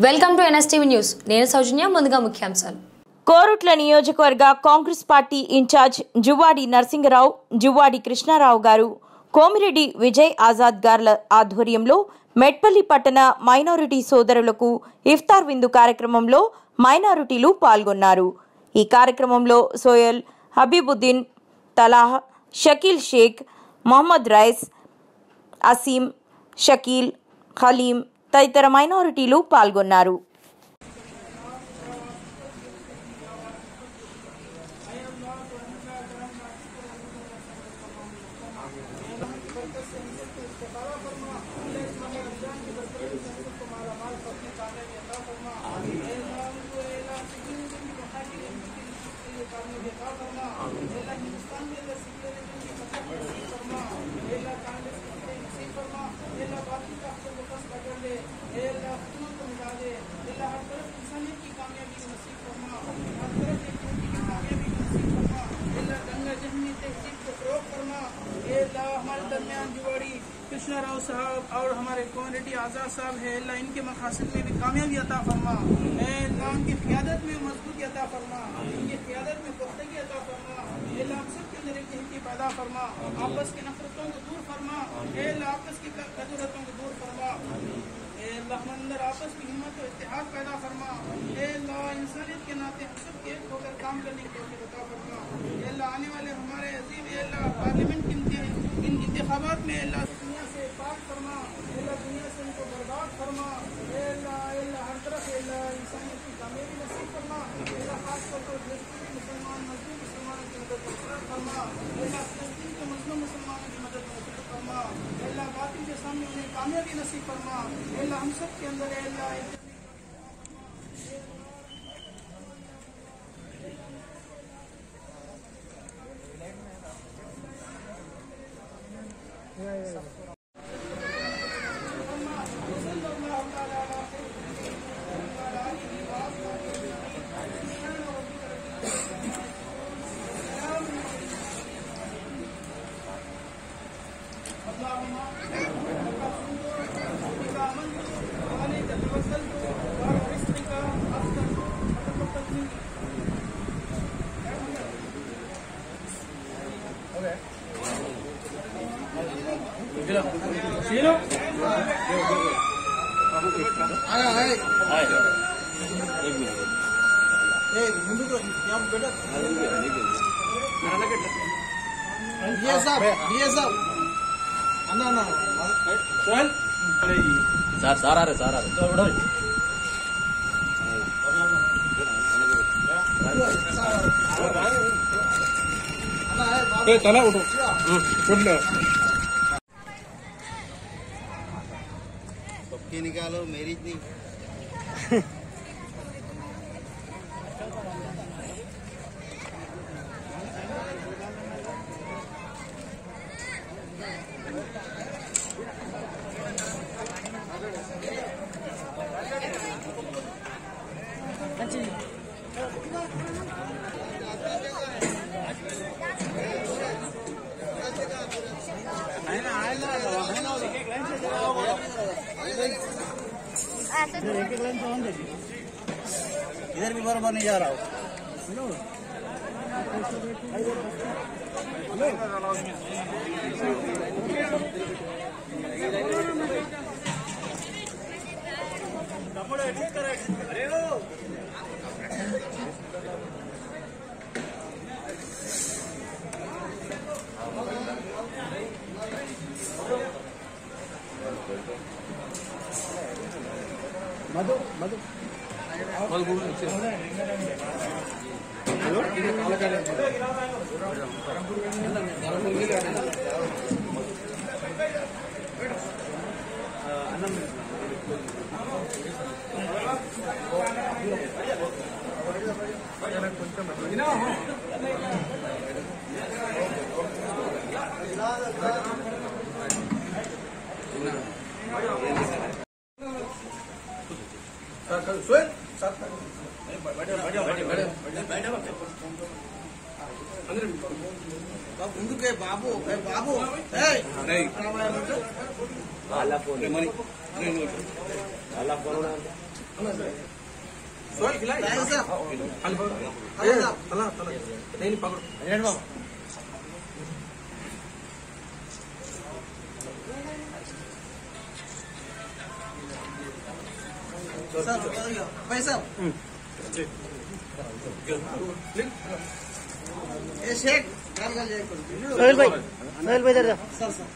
Welcome to NSTV news. నేను సౌజన్య. ముందుగా ముఖ్యాంశాలు. కోరుట్ల నియోజకవర్గ కాంగ్రెస్ పార్టీ ఇన్ఛార్జ్ జువ్వాడి నరసింగరావు, జువ్వాడి కృష్ణారావు గారు, కోమిరెడ్డి విజయ్ ఆజాద్ గార్ల ఆధ్వర్యంలో మెట్పల్లి పట్టణ మైనారిటీ సోదరులకు ఇఫ్తార్ విందు కార్యక్రమంలో మైనారిటీలు పాల్గొన్నారు. ఈ కార్యక్రమంలో సోయల్, హబీబుద్దీన్, తలాహ్, షకీల్ షేక్, మొహమ్మద్ రైస్, అసీం, షకీల్, ఖలీం తదితర మైనారిటీలు పాల్గొన్నారు. हमारे दरमियान जुवाड़ी कृष्णाराव साहब और हमारे कोमिरेड्डी आज़ाद साहब है, अल्लाह इनके मकासद में भी कामयाबी अता फरमा, अल्लाह उनकी क़ियादत में मजबूती अता फरमा, इनकी क़ियादत में पुख्तगी अता फरमा, अल्लाह हम सब के अंदर एक हिम्मत पैदा फरमा, आपस की नफरतों को दूर फरमा, अल्लाह आपस की कदरतों को दूर फरमा, अल्लाह हम अंदर आपस की हिम्मत और इत्तेहाद पैदा फरमा, अल्लाह इंसानियत के नाते हम सब के एक होकर काम करने की तौफीक अता फरमा, अल्लाह आने वाले हमारे अजीम अल्लाह पार्लियामेंट इन इंतखाबात में अल्लाह दुनिया से पाक फरमा, अल्लाह दुनिया से उनको बर्बाद फरमा, अल्लाह हर तरफ अल्लाह इंसानियत की कामयाबी नसीब फरमा, अल्लाह खासतौर पर मुसलमान मजलूम मुसलमानों की मदद फरमा, अल्लाह फिलिस्तीन के मजलूम मुसलमानों की मदद फरमा, अल्लाह बातिल के सामने उन्हें कामयाबी नसीब फरमा, अल्लाह हम सब के अंदर अल्लाह सारा तला उठो सबकी निकालो, मेरी नहीं। इधर भी बराबर नहीं जा रहा हूँ। मधु मधु ముందుకే బాబు బాబు అలా ఫోన్ सोहेल खिलाए टाइगर साहब खाली पकड़ टाइगर साहब तला तला नहीं पकड़ रेड बाबू सर पैसा ये शेख गाल गाल जाए सोहेल भाई इधर जा सर सर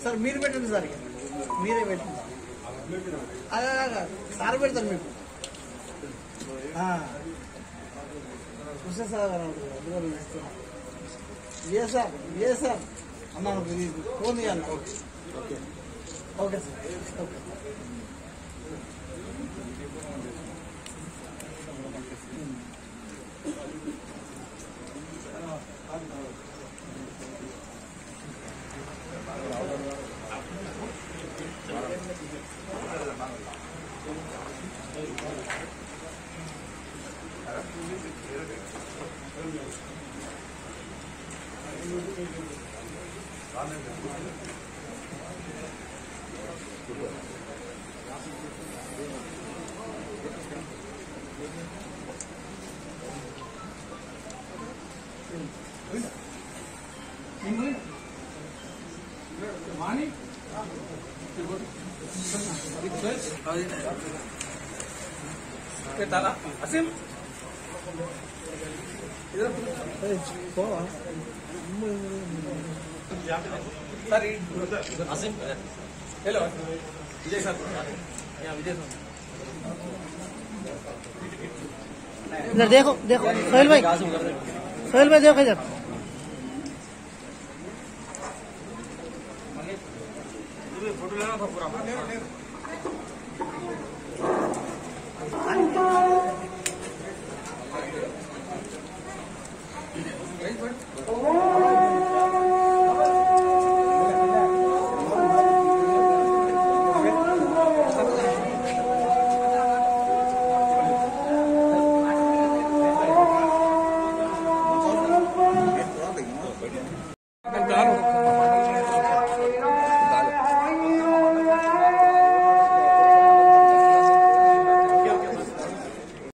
సార్ మీరు పెట్టండి సార్ మీరే పెట్టండి సార్ పెడతారు మీకు చూసే సార్ ఏ సార్ అన్నాను ఫోన్ ఇవ్వాలి ఓకే ఓకే సార్ ఓకే ताला असीम इधर सर असीम हेलो विजय सर यहाँ विजय सर इधर देखो देखो सोहेल भाई देखो इधर फोटो लेना था पूरा